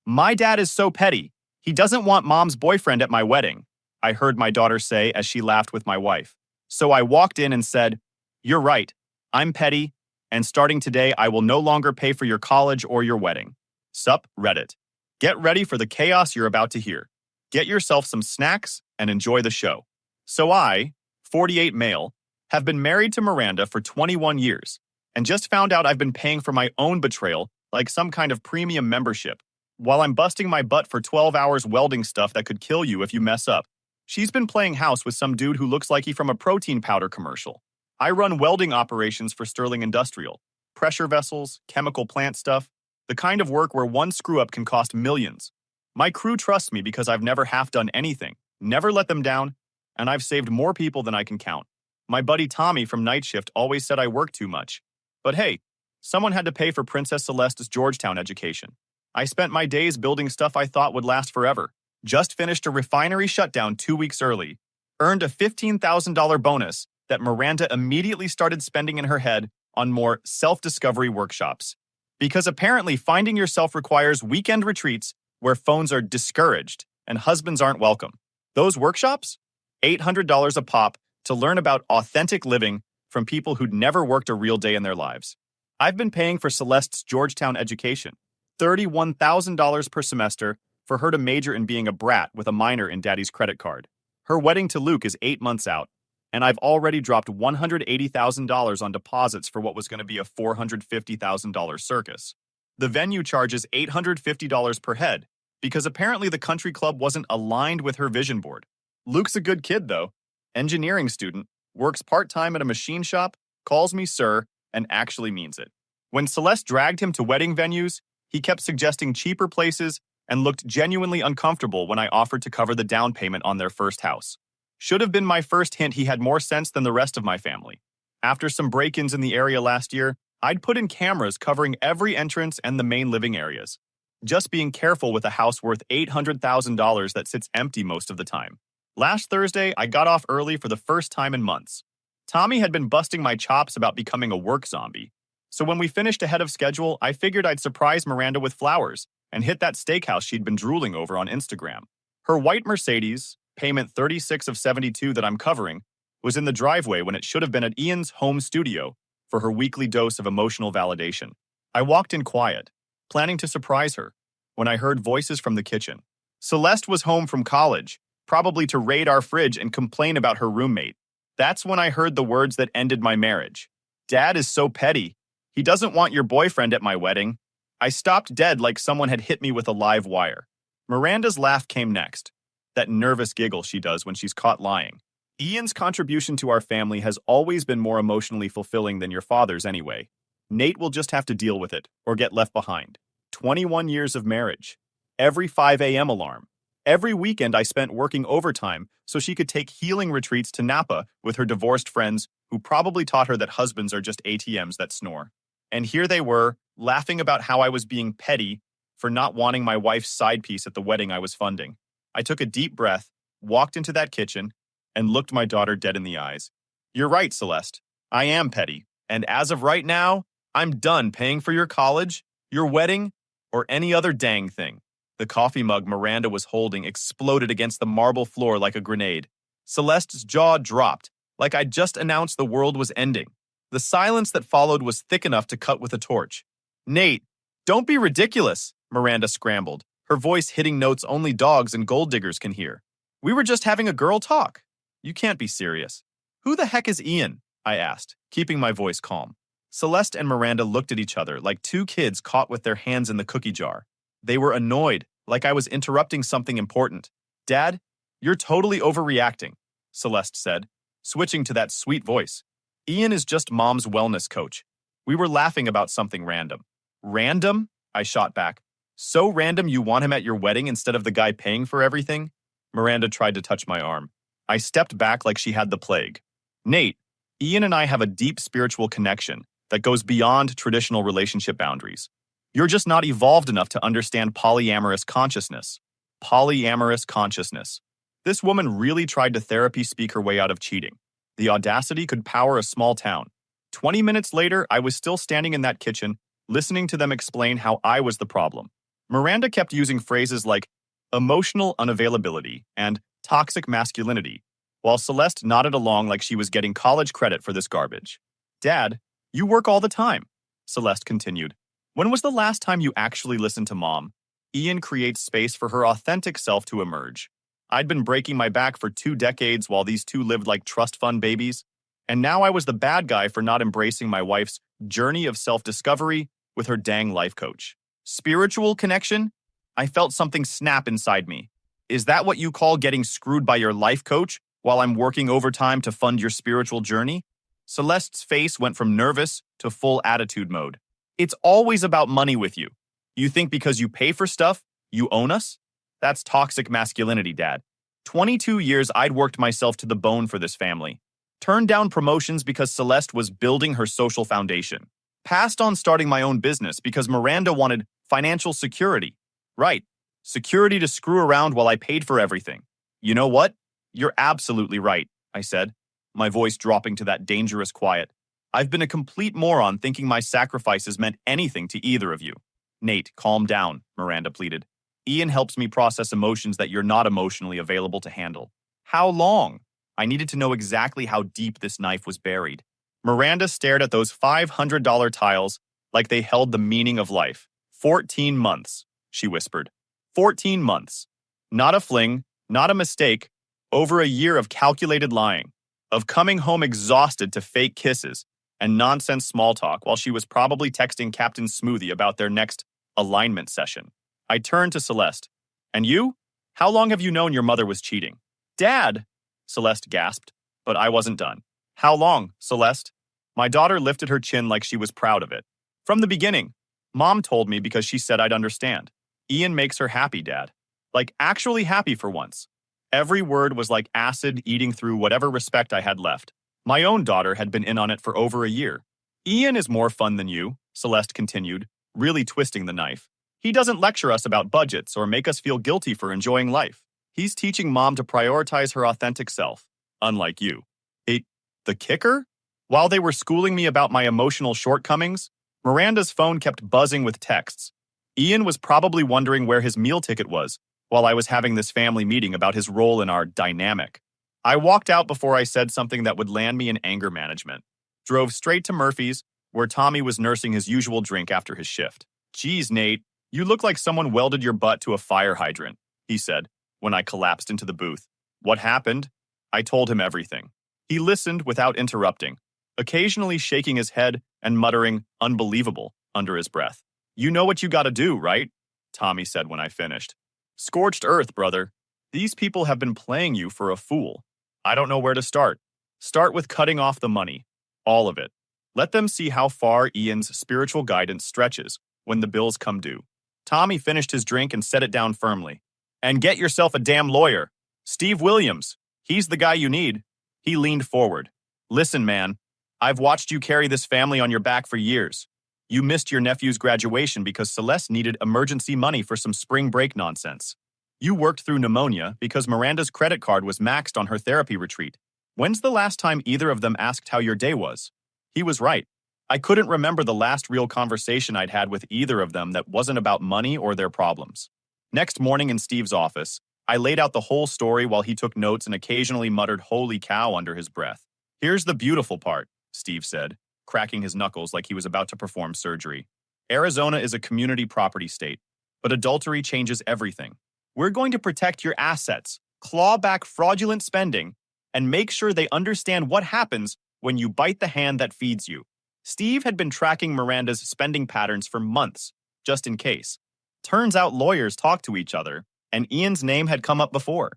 My dad is so petty. He doesn't want mom's boyfriend at my wedding, I heard my daughter say as she laughed with my wife. So I walked in and said, "You're right. I'm petty, and starting today, I will no longer pay for your college or your wedding." Sup, Reddit. Get ready for the chaos you're about to hear. Get yourself some snacks and enjoy the show. So I, 48 male, have been married to Miranda for 21 years, and just found out I've been paying for my own betrayal like some kind of premium membership, while I'm busting my butt for 12 hours welding stuff that could kill you if you mess up. She's been playing house with some dude who looks like he from a protein powder commercial. I run welding operations for Sterling Industrial, pressure vessels, chemical plant stuff, the kind of work where one screw-up can cost millions. My crew trusts me because I've never half done anything, never let them down, and I've saved more people than I can count. My buddy Tommy from Night Shift always said I work too much. But hey, someone had to pay for Princess Celeste's Georgetown education. I spent my days building stuff I thought would last forever. Just finished a refinery shutdown 2 weeks early. Earned a $15,000 bonus that Miranda immediately started spending in her head on more self-discovery workshops. Because apparently finding yourself requires weekend retreats where phones are discouraged and husbands aren't welcome. Those workshops? $800 a pop to learn about authentic living from people who'd never worked a real day in their lives. I've been paying for Celeste's Georgetown education, $31,000 per semester for her to major in being a brat with a minor in daddy's credit card. Her wedding to Luke is 8 months out, and I've already dropped $180,000 on deposits for what was going to be a $450,000 circus. The venue charges $850 per head, because apparently the country club wasn't aligned with her vision board. Luke's a good kid, though. Engineering student, works part-time at a machine shop, calls me sir, and actually means it. When Celeste dragged him to wedding venues, he kept suggesting cheaper places and looked genuinely uncomfortable when I offered to cover the down payment on their first house. Should have been my first hint he had more sense than the rest of my family. After some break-ins in the area last year, I'd put in cameras covering every entrance and the main living areas. Just being careful with a house worth $800,000 that sits empty most of the time. Last Thursday, I got off early for the first time in months. Tommy had been busting my chops about becoming a work zombie. So when we finished ahead of schedule, I figured I'd surprise Miranda with flowers and hit that steakhouse she'd been drooling over on Instagram. Her white Mercedes, payment 36 of 72 that I'm covering, was in the driveway when it should have been at Ian's home studio for her weekly dose of emotional validation. I walked in quiet, planning to surprise her, when I heard voices from the kitchen. Celeste was home from college, probably to raid our fridge and complain about her roommate. That's when I heard the words that ended my marriage. "Dad is so petty. He doesn't want your boyfriend at my wedding." I stopped dead like someone had hit me with a live wire. Miranda's laugh came next, that nervous giggle she does when she's caught lying. Ian's contribution to our family has always been more emotionally fulfilling than your father's anyway. Nate will just have to deal with it or get left behind. 21 years of marriage. Every 5 a.m. alarm. Every weekend I spent working overtime so she could take healing retreats to Napa with her divorced friends who probably taught her that husbands are just ATMs that snore. And here they were, laughing about how I was being petty for not wanting my wife's side piece at the wedding I was funding. I took a deep breath, walked into that kitchen, and looked my daughter dead in the eyes. "You're right, Celeste. I am petty. And as of right now, I'm done paying for your college, your wedding, or any other dang thing." The coffee mug Miranda was holding exploded against the marble floor like a grenade. Celeste's jaw dropped, like I'd just announced the world was ending. The silence that followed was thick enough to cut with a torch. "Nate, don't be ridiculous," Miranda scrambled, her voice hitting notes only dogs and gold diggers can hear. "We were just having a girl talk. You can't be serious." "Who the heck is Ian?" I asked, keeping my voice calm. Celeste and Miranda looked at each other like two kids caught with their hands in the cookie jar. They were annoyed, like I was interrupting something important. "Dad, you're totally overreacting," Celeste said, switching to that sweet voice. "Ian is just Mom's wellness coach. We were laughing about something random." "Random?" I shot back. "So random you want him at your wedding instead of the guy paying for everything?" Miranda tried to touch my arm. I stepped back like she had the plague. "Nate, Ian and I have a deep spiritual connection that goes beyond traditional relationship boundaries. You're just not evolved enough to understand polyamorous consciousness." Polyamorous consciousness. This woman really tried to therapy speak her way out of cheating. The audacity could power a small town. 20 minutes later, I was still standing in that kitchen, listening to them explain how I was the problem. Miranda kept using phrases like emotional unavailability and toxic masculinity, while Celeste nodded along like she was getting college credit for this garbage. Dad, you work all the time, Celeste continued. When was the last time you actually listened to Mom? Ian creates space for her authentic self to emerge. I'd been breaking my back for 2 decades while these two lived like trust fund babies, and now I was the bad guy for not embracing my wife's journey of self-discovery with her dang life coach. Spiritual connection? I felt something snap inside me. Is that what you call getting screwed by your life coach while I'm working overtime to fund your spiritual journey? Celeste's face went from nervous to full attitude mode. It's always about money with you. You think because you pay for stuff, you own us? That's toxic masculinity, Dad. 22 years I'd worked myself to the bone for this family. Turned down promotions because Celeste was building her social foundation. Passed on starting my own business because Miranda wanted financial security. Right. Security to screw around while I paid for everything. You know what? You're absolutely right, I said, my voice dropping to that dangerous quiet. I've been a complete moron thinking my sacrifices meant anything to either of you. Nate, calm down, Miranda pleaded. Ian helps me process emotions that you're not emotionally available to handle. How long? I needed to know exactly how deep this knife was buried. Miranda stared at those $500 tiles like they held the meaning of life. 14 months, she whispered. 14 months. Not a fling, not a mistake, over a year of calculated lying, of coming home exhausted to fake kisses and nonsense small talk while she was probably texting Captain Smoothie about their next alignment session. I turned to Celeste. And you? How long have you known your mother was cheating? Dad! Celeste gasped, but I wasn't done. How long, Celeste? My daughter lifted her chin like she was proud of it. From the beginning. Mom told me because she said I'd understand. Ian makes her happy, Dad. Like actually happy for once. Every word was like acid eating through whatever respect I had left. My own daughter had been in on it for over a year. Ian is more fun than you, Celeste continued, really twisting the knife. He doesn't lecture us about budgets or make us feel guilty for enjoying life. He's teaching Mom to prioritize her authentic self, unlike you. The kicker? While they were schooling me about my emotional shortcomings, Miranda's phone kept buzzing with texts. Ian was probably wondering where his meal ticket was while I was having this family meeting about his role in our dynamic. I walked out before I said something that would land me in anger management. Drove straight to Murphy's, where Tommy was nursing his usual drink after his shift. Geez, Nate, you look like someone welded your butt to a fire hydrant, he said, when I collapsed into the booth. What happened? I told him everything. He listened without interrupting, occasionally shaking his head and muttering, unbelievable, under his breath. You know what you gotta do, right? Tommy said when I finished. Scorched earth, brother. These people have been playing you for a fool. I don't know where to start. Start with cutting off the money. All of it. Let them see how far Ian's spiritual guidance stretches when the bills come due. Tommy finished his drink and set it down firmly. And get yourself a damn lawyer. Steve Williams. He's the guy you need. He leaned forward. Listen, man. I've watched you carry this family on your back for years. You missed your nephew's graduation because Celeste needed emergency money for some spring break nonsense. You worked through pneumonia because Miranda's credit card was maxed on her therapy retreat. When's the last time either of them asked how your day was? He was right. I couldn't remember the last real conversation I'd had with either of them that wasn't about money or their problems. Next morning in Steve's office, I laid out the whole story while he took notes and occasionally muttered "holy cow" under his breath. Here's the beautiful part, Steve said, cracking his knuckles like he was about to perform surgery. Arizona is a community property state, but adultery changes everything. We're going to protect your assets, claw back fraudulent spending, and make sure they understand what happens when you bite the hand that feeds you. Steve had been tracking Miranda's spending patterns for months, just in case. Turns out lawyers talk to each other, and Ian's name had come up before.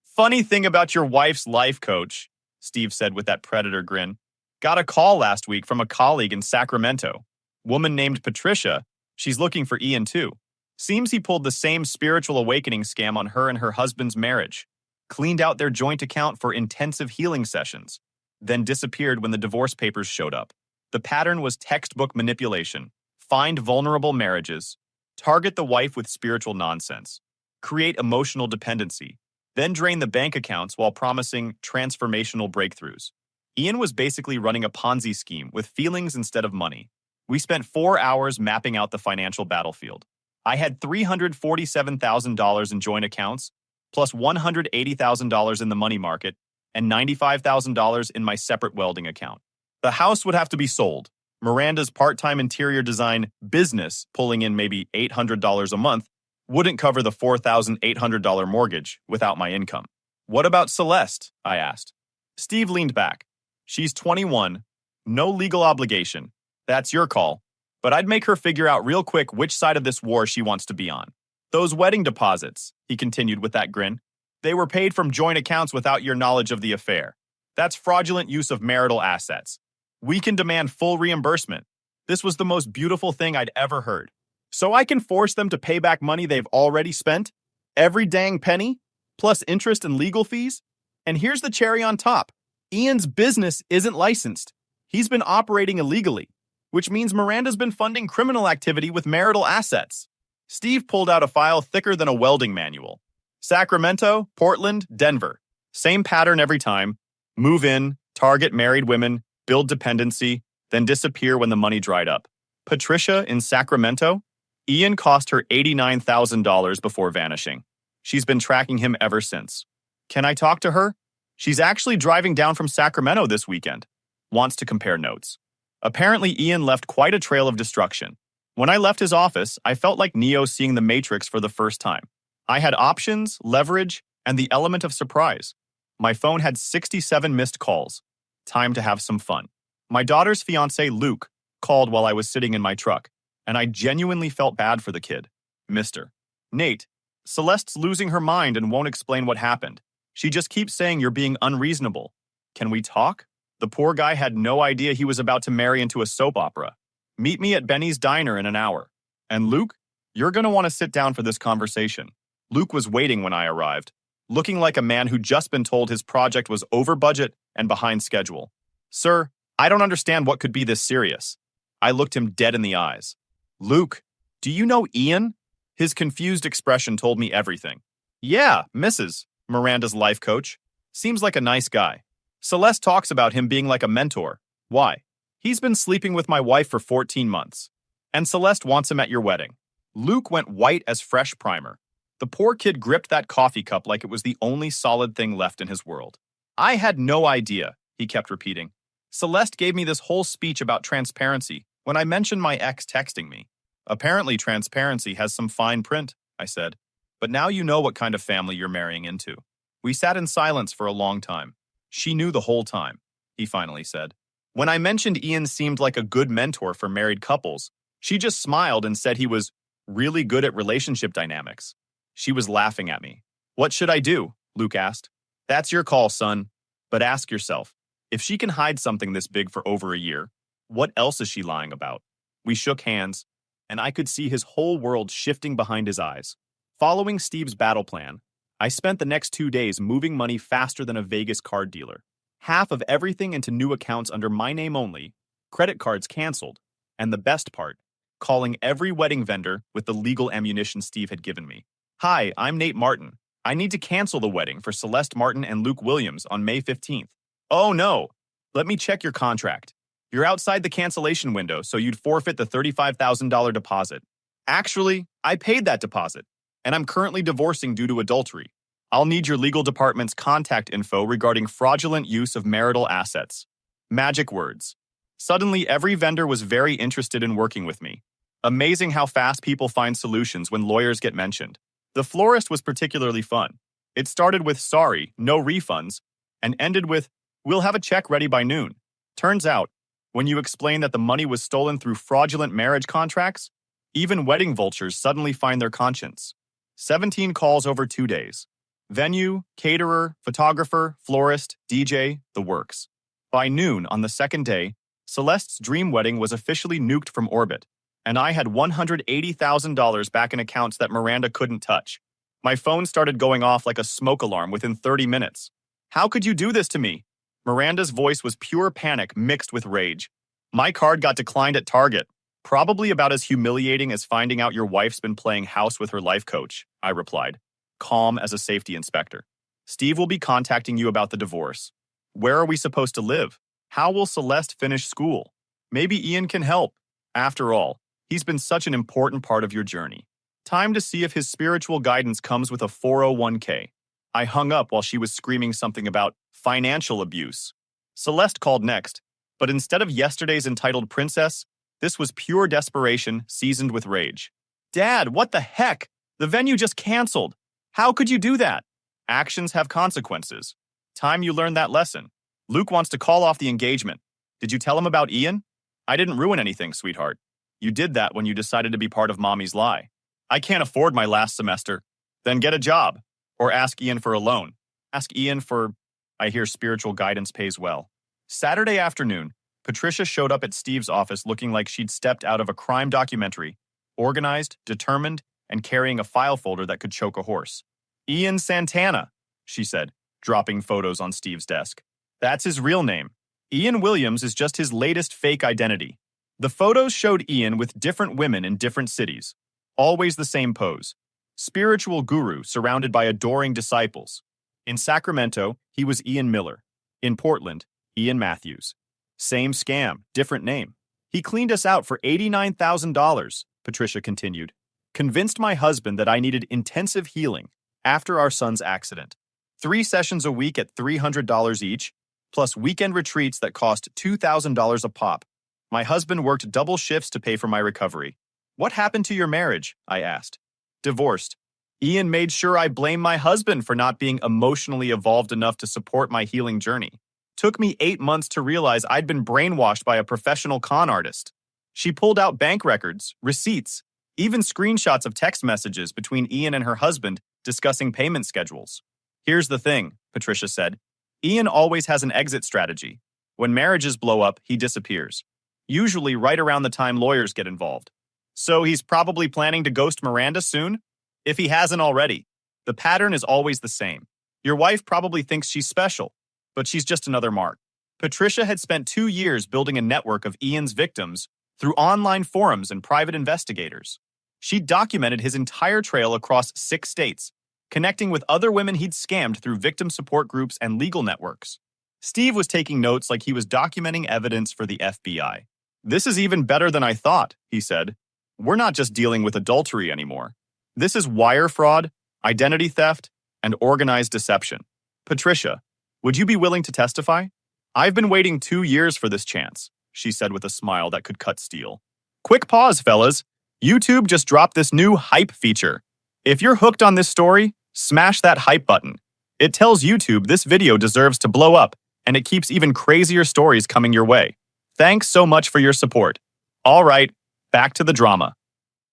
Funny thing about your wife's life coach, Steve said with that predator grin. Got a call last week from a colleague in Sacramento. Woman named Patricia. She's looking for Ian too. Seems he pulled the same spiritual awakening scam on her and her husband's marriage. Cleaned out their joint account for intensive healing sessions. Then disappeared when the divorce papers showed up. The pattern was textbook manipulation. Find vulnerable marriages. Target the wife with spiritual nonsense. Create emotional dependency. Then drain the bank accounts while promising transformational breakthroughs. Ian was basically running a Ponzi scheme with feelings instead of money. We spent 4 hours mapping out the financial battlefield. I had $347,000 in joint accounts, plus $180,000 in the money market, and $95,000 in my separate welding account. The house would have to be sold. Miranda's part-time interior design business, pulling in maybe $800 a month, wouldn't cover the $4,800 mortgage without my income. What about Celeste? I asked. Steve leaned back. She's 21. No legal obligation. That's your call. But I'd make her figure out real quick which side of this war she wants to be on. Those wedding deposits, he continued with that grin, they were paid from joint accounts without your knowledge of the affair. That's fraudulent use of marital assets. We can demand full reimbursement. This was the most beautiful thing I'd ever heard. So I can force them to pay back money they've already spent? Every dang penny? Plus interest and legal fees? And here's the cherry on top. Ian's business isn't licensed. He's been operating illegally, which means Miranda's been funding criminal activity with marital assets. Steve pulled out a file thicker than a welding manual. Sacramento, Portland, Denver. Same pattern every time. Move in, target married women, build dependency, then disappear when the money dried up. Patricia in Sacramento? Ian cost her $89,000 before vanishing. She's been tracking him ever since. Can I talk to her? She's actually driving down from Sacramento this weekend. Wants to compare notes. Apparently, Ian left quite a trail of destruction. When I left his office, I felt like Neo seeing the Matrix for the first time. I had options, leverage, and the element of surprise. My phone had 67 missed calls. Time to have some fun. My daughter's fiancé, Luke, called while I was sitting in my truck, and I genuinely felt bad for the kid. Mister. Nate, Celeste's losing her mind and won't explain what happened. She just keeps saying you're being unreasonable. Can we talk? The poor guy had no idea he was about to marry into a soap opera. Meet me at Benny's Diner in an hour. And Luke, you're going to want to sit down for this conversation. Luke was waiting when I arrived, looking like a man who'd just been told his project was over budget and behind schedule. Sir, I don't understand what could be this serious. I looked him dead in the eyes. Luke, do you know Ian? His confused expression told me everything. Yeah, Mrs. Miranda's life coach. Seems like a nice guy. Celeste talks about him being like a mentor. Why? He's been sleeping with my wife for 14 months. And Celeste wants him at your wedding. Luke went white as fresh primer. The poor kid gripped that coffee cup like it was the only solid thing left in his world. I had no idea, he kept repeating. Celeste gave me this whole speech about transparency when I mentioned my ex texting me. Apparently transparency has some fine print, I said. But now you know what kind of family you're marrying into. We sat in silence for a long time. She knew the whole time, he finally said. When I mentioned Ian seemed like a good mentor for married couples, she just smiled and said he was really good at relationship dynamics. She was laughing at me. What should I do? Luke asked. That's your call, son. But ask yourself, if she can hide something this big for over a year, what else is she lying about? We shook hands, and I could see his whole world shifting behind his eyes. Following Steve's battle plan, I spent the next 2 days moving money faster than a Vegas card dealer. Half of everything into new accounts under my name only, credit cards canceled, and the best part, calling every wedding vendor with the legal ammunition Steve had given me. Hi, I'm Nate Martin. I need to cancel the wedding for Celeste Martin and Luke Williams on May 15th. Oh no, let me check your contract. You're outside the cancellation window, so you'd forfeit the $35,000 deposit. Actually, I paid that deposit, and I'm currently divorcing due to adultery. I'll need your legal department's contact info regarding fraudulent use of marital assets. Magic words. Suddenly, every vendor was very interested in working with me. Amazing how fast people find solutions when lawyers get mentioned. The florist was particularly fun. It started with sorry, no refunds, and ended with we'll have a check ready by noon. Turns out, when you explain that the money was stolen through fraudulent marriage contracts, even wedding vultures suddenly find their conscience. 17 calls over 2 days. Venue, caterer, photographer, florist, DJ, the works. By noon on the second day, Celeste's dream wedding was officially nuked from orbit, and I had $180,000 back in accounts that Miranda couldn't touch. My phone started going off like a smoke alarm within 30 minutes. How could you do this to me? Miranda's voice was pure panic mixed with rage. My card got declined at Target. Probably about as humiliating as finding out your wife's been playing house with her life coach, I replied, calm as a safety inspector. Steve will be contacting you about the divorce. Where are we supposed to live? How will Celeste finish school? Maybe Ian can help. After all, he's been such an important part of your journey. Time to see if his spiritual guidance comes with a 401k. I hung up while she was screaming something about financial abuse. Celeste called next, but instead of yesterday's entitled princess, this was pure desperation seasoned with rage. Dad, what the heck? The venue just canceled. How could you do that? Actions have consequences. Time you learned that lesson. Luke wants to call off the engagement. Did you tell him about Ian? I didn't ruin anything, sweetheart. You did that when you decided to be part of Mommy's lie. I can't afford my last semester. Then get a job. Or ask Ian for a loan. Ask Ian for, I hear spiritual guidance pays well. Saturday afternoon, Patricia showed up at Steve's office looking like she'd stepped out of a crime documentary, organized, determined, and carrying a file folder that could choke a horse. Ian Santana, she said, dropping photos on Steve's desk. That's his real name. Ian Williams is just his latest fake identity. The photos showed Ian with different women in different cities. Always the same pose. Spiritual guru surrounded by adoring disciples. In Sacramento, he was Ian Miller. In Portland, Ian Matthews. Same scam, different name. He cleaned us out for $89,000, Patricia continued. Convinced my husband that I needed intensive healing after our son's accident. 3 sessions a week at $300 each, plus weekend retreats that cost $2,000 a pop. My husband worked double shifts to pay for my recovery. What happened to your marriage? I asked. Divorced. Ian made sure I blame my husband for not being emotionally evolved enough to support my healing journey. Took me 8 months to realize I'd been brainwashed by a professional con artist. She pulled out bank records, receipts, even screenshots of text messages between Ian and her husband discussing payment schedules. Here's the thing, Patricia said. Ian always has an exit strategy. When marriages blow up, he disappears. Usually right around the time lawyers get involved. So he's probably planning to ghost Miranda soon? If he hasn't already. The pattern is always the same. Your wife probably thinks she's special, but she's just another mark. Patricia had spent 2 years building a network of Ian's victims through online forums and private investigators. She documented his entire trail across 6 states, connecting with other women he'd scammed through victim support groups and legal networks. Steve was taking notes like he was documenting evidence for the FBI. This is even better than I thought, he said. We're not just dealing with adultery anymore. This is wire fraud, identity theft, and organized deception. Patricia, would you be willing to testify? I've been waiting 2 years for this chance, she said with a smile that could cut steel. Quick pause, fellas. YouTube just dropped this new hype feature. If you're hooked on this story, smash that hype button. It tells YouTube this video deserves to blow up, and it keeps even crazier stories coming your way. Thanks so much for your support. All right, back to the drama.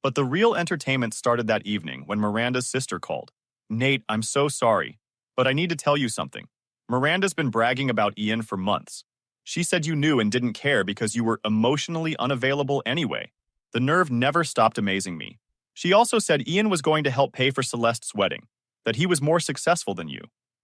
But the real entertainment started that evening when Miranda's sister called. Nate, I'm so sorry, but I need to tell you something. Miranda's been bragging about Ian for months. She said you knew and didn't care because you were emotionally unavailable anyway. The nerve never stopped amazing me. She also said Ian was going to help pay for Celeste's wedding, that he was more successful than you.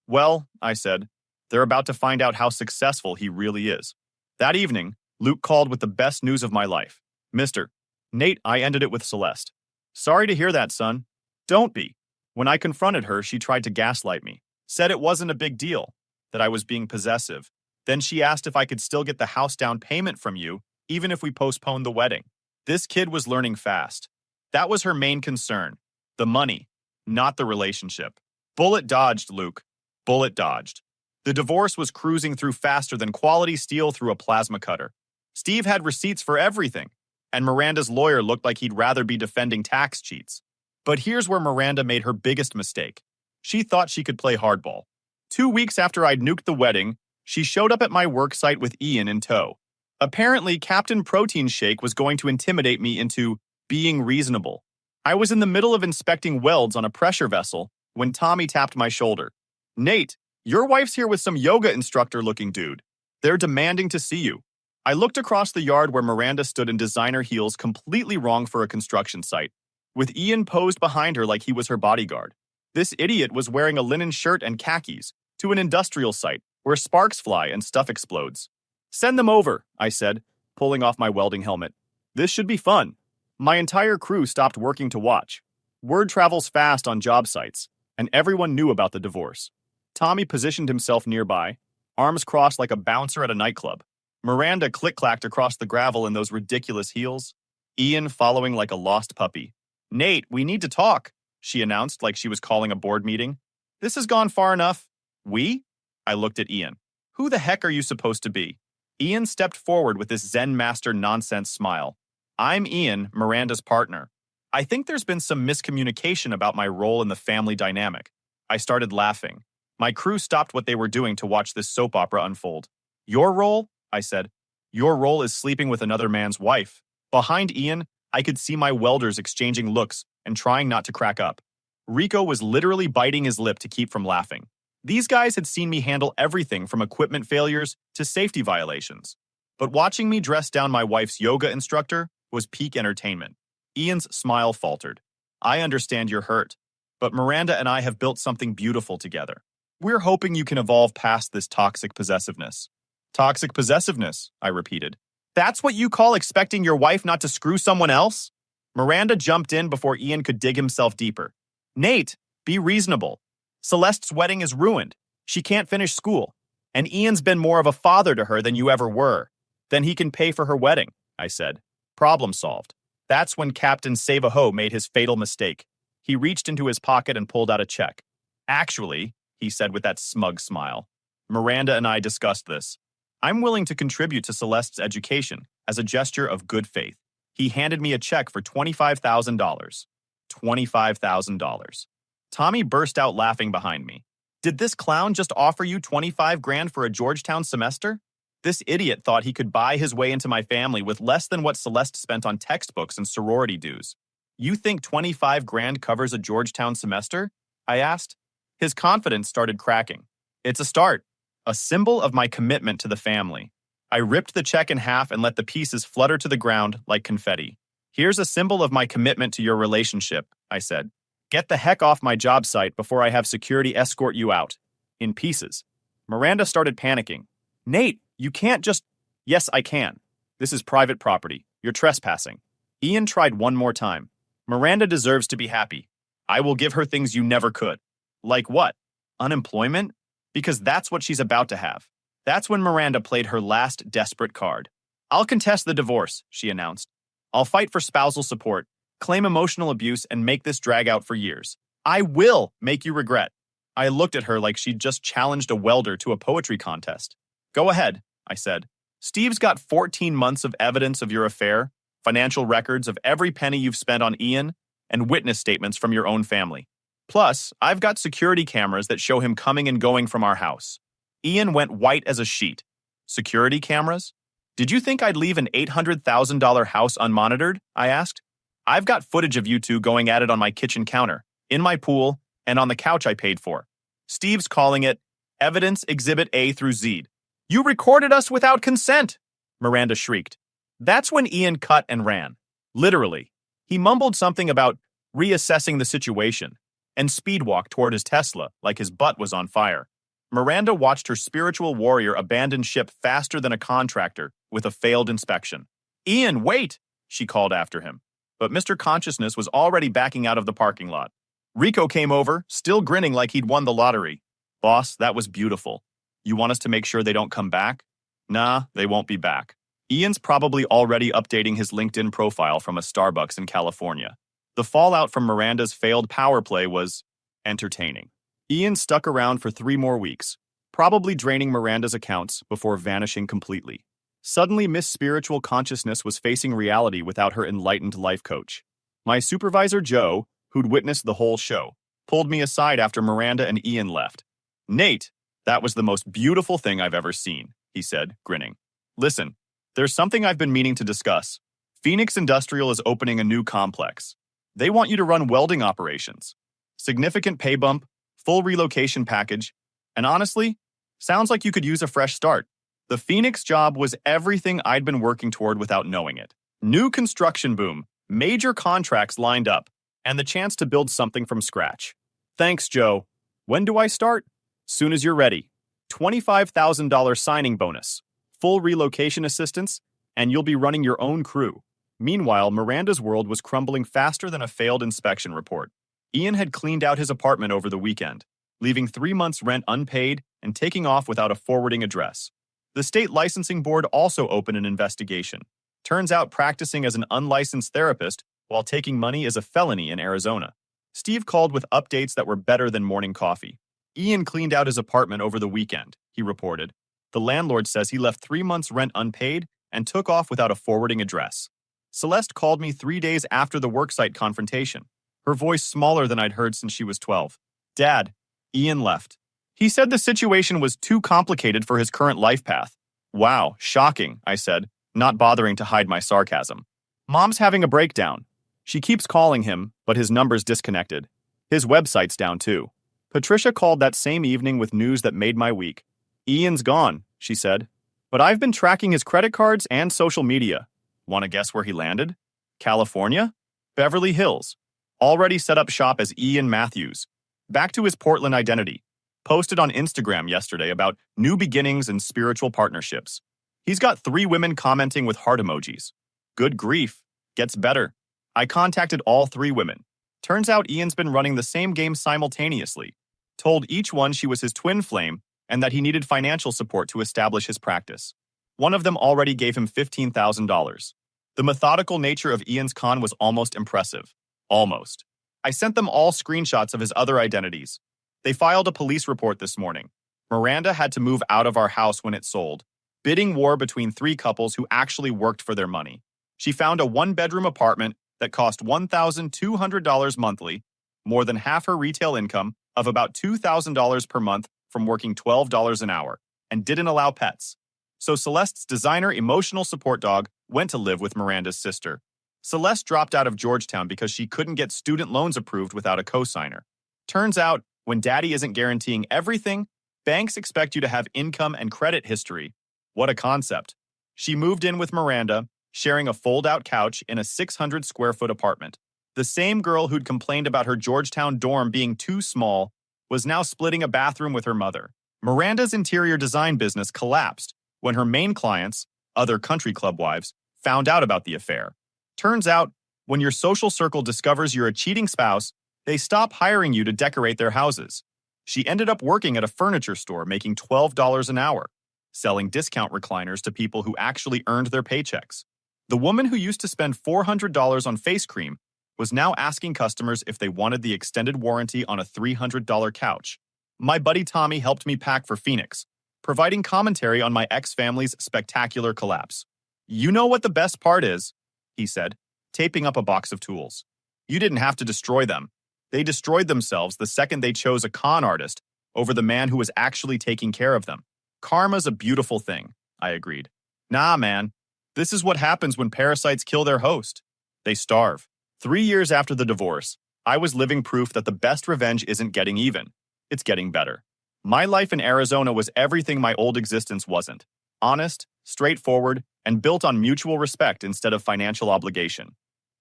Well, I said, they're about to find out how successful he really is. That evening, Luke called with the best news of my life. Mr. Nate, I ended it with Celeste. Sorry to hear that, son. Don't be. When I confronted her, she tried to gaslight me. Said it wasn't a big deal, that I was being possessive. Then she asked if I could still get the house down payment from you, even if we postponed the wedding. This kid was learning fast. That was her main concern. The money, not the relationship. Bullet dodged, Luke. Bullet dodged. The divorce was cruising through faster than quality steel through a plasma cutter. Steve had receipts for everything, and Miranda's lawyer looked like he'd rather be defending tax cheats. But here's where Miranda made her biggest mistake. She thought she could play hardball. 2 weeks after I'd nuked the wedding, she showed up at my work site with Ian in tow. Apparently, Captain Protein Shake was going to intimidate me into being reasonable. I was in the middle of inspecting welds on a pressure vessel when Tommy tapped my shoulder. Nate, your wife's here with some yoga instructor-looking dude. They're demanding to see you. I looked across the yard where Miranda stood in designer heels completely wrong for a construction site, with Ian posed behind her like he was her bodyguard. This idiot was wearing a linen shirt and khakis to an industrial site where sparks fly and stuff explodes. Send them over, I said, pulling off my welding helmet. This should be fun. My entire crew stopped working to watch. Word travels fast on job sites, and everyone knew about the divorce. Tommy positioned himself nearby, arms crossed like a bouncer at a nightclub. Miranda click-clacked across the gravel in those ridiculous heels, Ian following like a lost puppy. Nate, we need to talk, she announced like she was calling a board meeting. This has gone far enough. We? I looked at Ian. Who the heck are you supposed to be? Ian stepped forward with this Zen master nonsense smile. I'm Ian, Miranda's partner. I think there's been some miscommunication about my role in the family dynamic. I started laughing. My crew stopped what they were doing to watch this soap opera unfold. Your role? I said. Your role is sleeping with another man's wife. Behind Ian, I could see my welders exchanging looks and trying not to crack up. Rico was literally biting his lip to keep from laughing. These guys had seen me handle everything from equipment failures to safety violations. But watching me dress down my wife's yoga instructor was peak entertainment. Ian's smile faltered. I understand you're hurt, but Miranda and I have built something beautiful together. We're hoping you can evolve past this toxic possessiveness. Toxic possessiveness, I repeated. That's what you call expecting your wife not to screw someone else? Miranda jumped in before Ian could dig himself deeper. Nate, be reasonable. Celeste's wedding is ruined. She can't finish school. And Ian's been more of a father to her than you ever were. Then he can pay for her wedding, I said. Problem solved. That's when Captain Save-A-Ho made his fatal mistake. He reached into his pocket and pulled out a check. Actually, he said with that smug smile, Miranda and I discussed this. I'm willing to contribute to Celeste's education as a gesture of good faith. He handed me a check for $25,000. $25,000. Tommy burst out laughing behind me. Did this clown just offer you 25 grand for a Georgetown semester? This idiot thought he could buy his way into my family with less than what Celeste spent on textbooks and sorority dues. You think 25 grand covers a Georgetown semester? I asked. His confidence started cracking. It's a start, a symbol of my commitment to the family. I ripped the check in half and let the pieces flutter to the ground like confetti. Here's a symbol of my commitment to your relationship, I said. Get the heck off my job site before I have security escort you out. In pieces. Miranda started panicking. Nate, you can't just... Yes, I can. This is private property. You're trespassing. Ian tried one more time. Miranda deserves to be happy. I will give her things you never could. Like what? Unemployment? Because that's what she's about to have. That's when Miranda played her last desperate card. I'll contest the divorce, she announced. I'll fight for spousal support, claim emotional abuse, and make this drag out for years. I will make you regret. I looked at her like she'd just challenged a welder to a poetry contest. Go ahead, I said. Steve's got 14 months of evidence of your affair, financial records of every penny you've spent on Ian, and witness statements from your own family. Plus, I've got security cameras that show him coming and going from our house. Ian went white as a sheet. Security cameras? Did you think I'd leave an $800,000 house unmonitored? I asked. I've got footage of you two going at it on my kitchen counter, in my pool, and on the couch I paid for. Steve's calling it Evidence Exhibit A through Z. You recorded us without consent, Miranda shrieked. That's when Ian cut and ran. Literally. He mumbled something about reassessing the situation and speedwalked toward his Tesla like his butt was on fire. Miranda watched her spiritual warrior abandon ship faster than a contractor with a failed inspection. Ian, wait, she called after him. But Mr. Consciousness was already backing out of the parking lot. Rico came over, still grinning like he'd won the lottery. Boss, that was beautiful. You want us to make sure they don't come back? Nah, they won't be back. Ian's probably already updating his LinkedIn profile from a Starbucks in California. The fallout from Miranda's failed power play was entertaining. Ian stuck around for 3 more weeks, probably draining Miranda's accounts before vanishing completely. Suddenly, Miss Spiritual Consciousness was facing reality without her enlightened life coach. My supervisor, Joe, who'd witnessed the whole show, pulled me aside after Miranda and Ian left. Nate, that was the most beautiful thing I've ever seen, he said, grinning. Listen, there's something I've been meaning to discuss. Phoenix Industrial is opening a new complex. They want you to run welding operations. Significant pay bump, full relocation package, and honestly, sounds like you could use a fresh start. The Phoenix job was everything I'd been working toward without knowing it. New construction boom, major contracts lined up, and the chance to build something from scratch. Thanks, Joe. When do I start? Soon as you're ready. $25,000 signing bonus, full relocation assistance, and you'll be running your own crew. Meanwhile, Miranda's world was crumbling faster than a failed inspection report. Ian had cleaned out his apartment over the weekend, leaving 3 months' rent unpaid and taking off without a forwarding address. The state licensing board also opened an investigation. Turns out practicing as an unlicensed therapist while taking money is a felony in Arizona. Steve called with updates that were better than morning coffee. Ian cleaned out his apartment over the weekend, he reported. The landlord says he left 3 months' rent unpaid and took off without a forwarding address. Celeste called me 3 days after the worksite confrontation, her voice smaller than I'd heard since she was 12. Dad, Ian left. He said the situation was too complicated for his current life path. Wow, shocking, I said, not bothering to hide my sarcasm. Mom's having a breakdown. She keeps calling him, but his number's disconnected. His website's down too. Patricia called that same evening with news that made my week. Ian's gone, she said. But I've been tracking his credit cards and social media. Want to guess where he landed? California? Beverly Hills. Already set up shop as Ian Matthews. Back to his Portland identity. Posted on Instagram yesterday about new beginnings and spiritual partnerships. He's got 3 women commenting with heart emojis. Good grief. Gets better. I contacted all 3 women. Turns out Ian's been running the same game simultaneously. Told each one she was his twin flame and that he needed financial support to establish his practice. One of them already gave him $15,000. The methodical nature of Ian's con was almost impressive. Almost. I sent them all screenshots of his other identities. They filed a police report this morning. Miranda had to move out of our house when it sold. Bidding war between 3 couples who actually worked for their money. She found a 1-bedroom apartment that cost $1,200 monthly, more than half her retail income of about $2,000 per month from working $12 an hour, and didn't allow pets. So Celeste's designer emotional support dog went to live with Miranda's sister. Celeste dropped out of Georgetown because she couldn't get student loans approved without a cosigner. Turns out, when daddy isn't guaranteeing everything, banks expect you to have income and credit history. What a concept. She moved in with Miranda, sharing a fold-out couch in a 600-square-foot apartment. The same girl who'd complained about her Georgetown dorm being too small was now splitting a bathroom with her mother. Miranda's interior design business collapsed when her main clients, other country club wives, found out about the affair. Turns out, when your social circle discovers you're a cheating spouse, they stop hiring you to decorate their houses. She ended up working at a furniture store making $12 an hour, selling discount recliners to people who actually earned their paychecks. The woman who used to spend $400 on face cream was now asking customers if they wanted the extended warranty on a $300 couch. My buddy Tommy helped me pack for Phoenix, providing commentary on my ex-family's spectacular collapse. You know what the best part is, he said, taping up a box of tools. You didn't have to destroy them. They destroyed themselves the second they chose a con artist over the man who was actually taking care of them. Karma's a beautiful thing, I agreed. Nah, man. This is what happens when parasites kill their host. They starve. 3 years after the divorce, I was living proof that the best revenge isn't getting even. It's getting better. My life in Arizona was everything my old existence wasn't. Honest, straightforward, and built on mutual respect instead of financial obligation.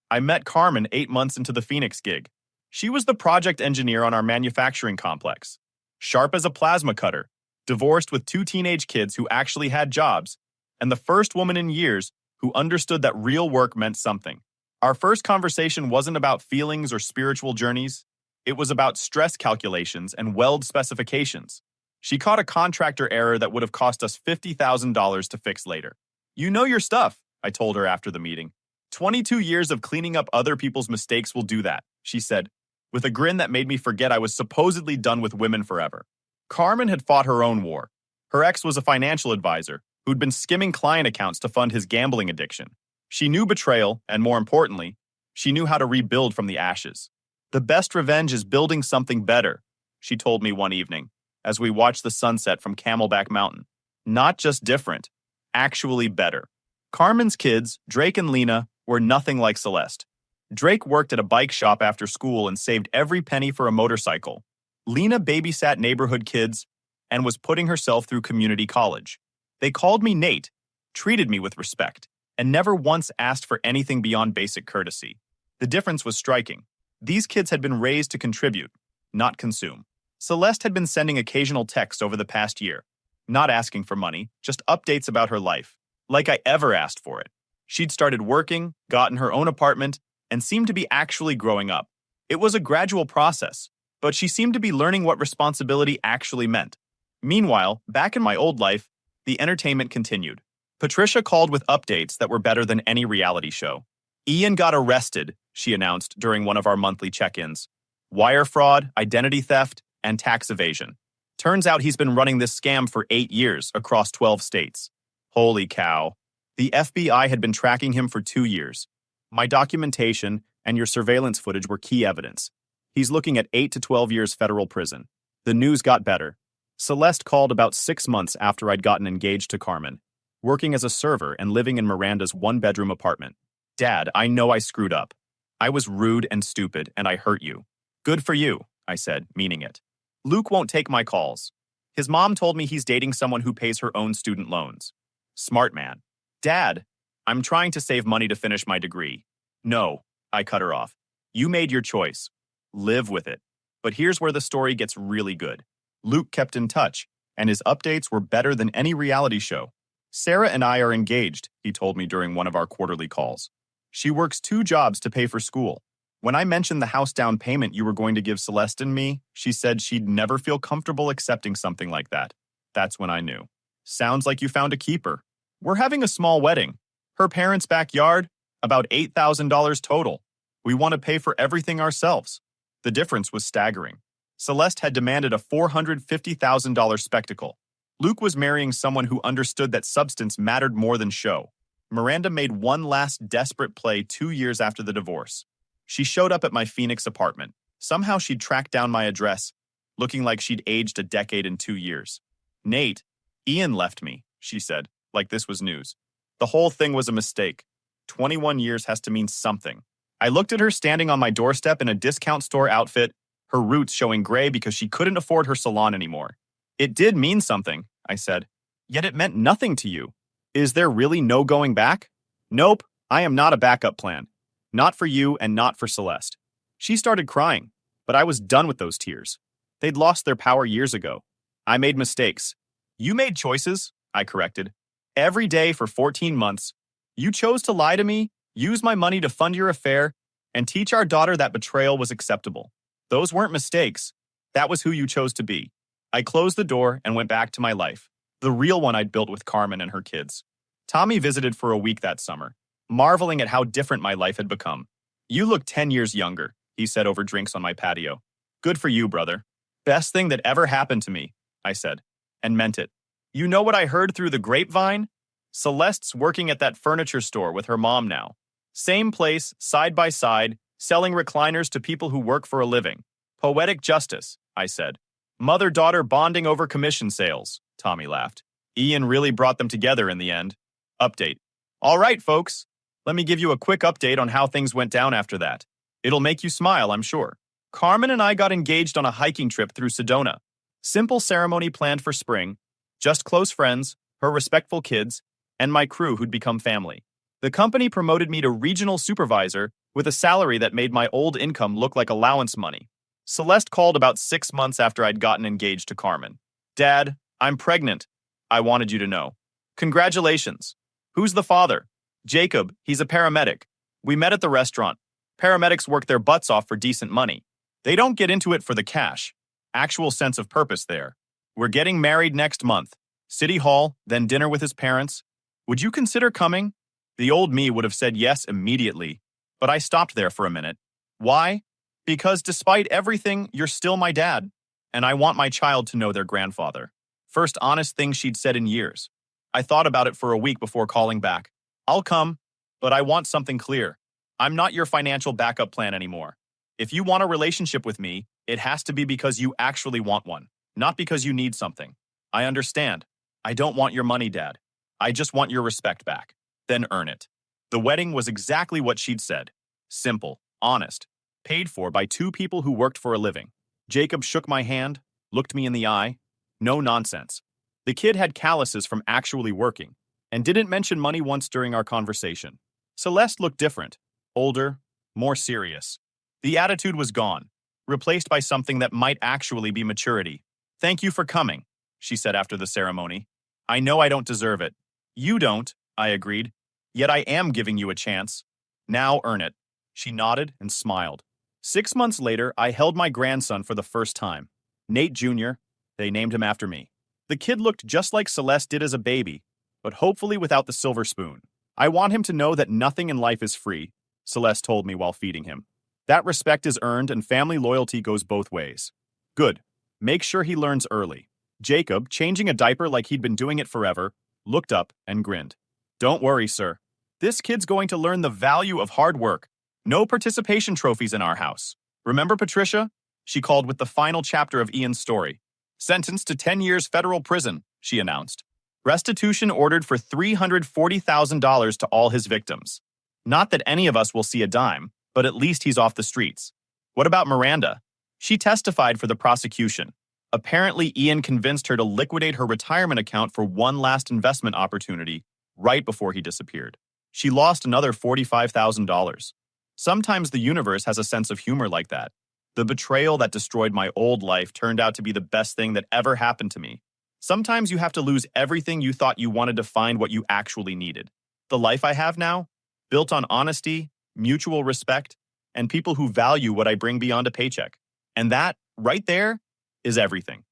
I met Carmen 8 months into the Phoenix gig. She was the project engineer on our manufacturing complex. Sharp as a plasma cutter, divorced with 2 teenage kids who actually had jobs, and the first woman in years who understood that real work meant something. Our first conversation wasn't about feelings or spiritual journeys. It was about stress calculations and weld specifications. She caught a contractor error that would have cost us $50,000 to fix later. You know your stuff, I told her after the meeting. 22 years of cleaning up other people's mistakes will do that, she said, with a grin that made me forget I was supposedly done with women forever. Carmen had fought her own war. Her ex was a financial advisor who'd been skimming client accounts to fund his gambling addiction. She knew betrayal, and more importantly, she knew how to rebuild from the ashes. The best revenge is building something better, she told me one evening, as we watched the sunset from Camelback Mountain. Not just different, actually better. Carmen's kids, Drake and Lena, were nothing like Celeste. Drake worked at a bike shop after school and saved every penny for a motorcycle. Lena babysat neighborhood kids and was putting herself through community college. They called me Nate, treated me with respect, and never once asked for anything beyond basic courtesy. The difference was striking. These kids had been raised to contribute, not consume. Celeste had been sending occasional texts over the past year, not asking for money, just updates about her life, like I ever asked for it. She'd started working, gotten her own apartment, and seemed to be actually growing up. It was a gradual process, but she seemed to be learning what responsibility actually meant. Meanwhile, back in my old life, the entertainment continued. Patricia called with updates that were better than any reality show. Ian got arrested, she announced during one of our monthly check-ins. Wire fraud, identity theft, and tax evasion. Turns out he's been running this scam for 8 years across 12 states. Holy cow. The FBI had been tracking him for 2 years. My documentation and your surveillance footage were key evidence. He's looking at 8 to 12 years federal prison. The news got better. Celeste called about 6 months after I'd gotten engaged to Carmen, working as a server and living in Miranda's one-bedroom apartment. Dad, I know I screwed up. I was rude and stupid, and I hurt you. Good for you, I said, meaning it. Luke won't take my calls. His mom told me he's dating someone who pays her own student loans. Smart man. Dad, I'm trying to save money to finish my degree. No, I cut her off. You made your choice. Live with it. But here's where the story gets really good. Luke kept in touch, and his updates were better than any reality show. Sarah and I are engaged, he told me during one of our quarterly calls. She works 2 jobs to pay for school. When I mentioned the house down payment you were going to give Celeste and me, she said she'd never feel comfortable accepting something like that. That's when I knew. Sounds like you found a keeper. We're having a small wedding. Her parents' backyard, about $8,000 total. We want to pay for everything ourselves. The difference was staggering. Celeste had demanded a $450,000 spectacle. Luke was marrying someone who understood that substance mattered more than show. Miranda made one last desperate play 2 years after the divorce. She showed up at my Phoenix apartment. Somehow she'd tracked down my address, looking like she'd aged a decade in 2 years. Nate, Ian left me, she said, like this was news. The whole thing was a mistake. 21 years has to mean something. I looked at her standing on my doorstep in a discount store outfit, her roots showing gray because she couldn't afford her salon anymore. It did mean something, I said. Yet it meant nothing to you. Is there really no going back? Nope, I am not a backup plan. Not for you and not for Celeste. She started crying, but I was done with those tears. They'd lost their power years ago. I made mistakes. You made choices, I corrected. Every day for 14 months, you chose to lie to me, use my money to fund your affair, and teach our daughter that betrayal was acceptable. Those weren't mistakes. That was who you chose to be. I closed the door and went back to my life, the real one I'd built with Carmen and her kids. Tommy visited for a week that summer, marveling at how different my life had become. You look 10 years younger, he said over drinks on my patio. Good for you, brother. Best thing that ever happened to me, I said, and meant it. You know what I heard through the grapevine? Celeste's working at that furniture store with her mom now. Same place, side by side, selling recliners to people who work for a living. Poetic justice, I said. Mother-daughter bonding over commission sales, Tommy laughed. Ian really brought them together in the end. Update. All right, folks. Let me give you a quick update on how things went down after that. It'll make you smile, I'm sure. Carmen and I got engaged on a hiking trip through Sedona. Simple ceremony planned for spring. Just close friends, her respectful kids, and my crew who'd become family. The company promoted me to regional supervisor with a salary that made my old income look like allowance money. Celeste called about 6 months after I'd gotten engaged to Carmen. Dad, I'm pregnant. I wanted you to know. Congratulations. Who's the father? Jacob, he's a paramedic. We met at the restaurant. Paramedics work their butts off for decent money. They don't get into it for the cash. Actual sense of purpose there. We're getting married next month. City Hall, then dinner with his parents. Would you consider coming? The old me would have said yes immediately, but I stopped there for a minute. Why? Because despite everything, you're still my dad, and I want my child to know their grandfather. First honest thing she'd said in years. I thought about it for a week before calling back. I'll come, but I want something clear. I'm not your financial backup plan anymore. If you want a relationship with me, it has to be because you actually want one, not because you need something. I understand. I don't want your money, Dad. I just want your respect back. Then earn it. The wedding was exactly what she'd said. Simple, honest, paid for by 2 people who worked for a living. Jacob shook my hand, looked me in the eye. No nonsense. The kid had calluses from actually working, and didn't mention money once during our conversation. Celeste looked different, older, more serious. The attitude was gone, replaced by something that might actually be maturity. Thank you for coming, she said after the ceremony. I know I don't deserve it. You don't, I agreed. Yet I am giving you a chance. Now earn it. She nodded and smiled. 6 months later, I held my grandson for the first time. Nate Jr., they named him after me. The kid looked just like Celeste did as a baby, but hopefully without the silver spoon. I want him to know that nothing in life is free, Celeste told me while feeding him. That respect is earned and family loyalty goes both ways. Good. Make sure he learns early. Jacob, changing a diaper like he'd been doing it forever, looked up and grinned. Don't worry, sir. This kid's going to learn the value of hard work. No participation trophies in our house. Remember Patricia? She called with the final chapter of Ian's story. Sentenced to 10 years federal prison, she announced. Restitution ordered for $340,000 to all his victims. Not that any of us will see a dime, but at least he's off the streets. What about Miranda? She testified for the prosecution. Apparently, Ian convinced her to liquidate her retirement account for one last investment opportunity right before he disappeared. She lost another $45,000. Sometimes the universe has a sense of humor like that. The betrayal that destroyed my old life turned out to be the best thing that ever happened to me. Sometimes you have to lose everything you thought you wanted to find what you actually needed. The life I have now, built on honesty, mutual respect, and people who value what I bring beyond a paycheck. And that, right there, is everything.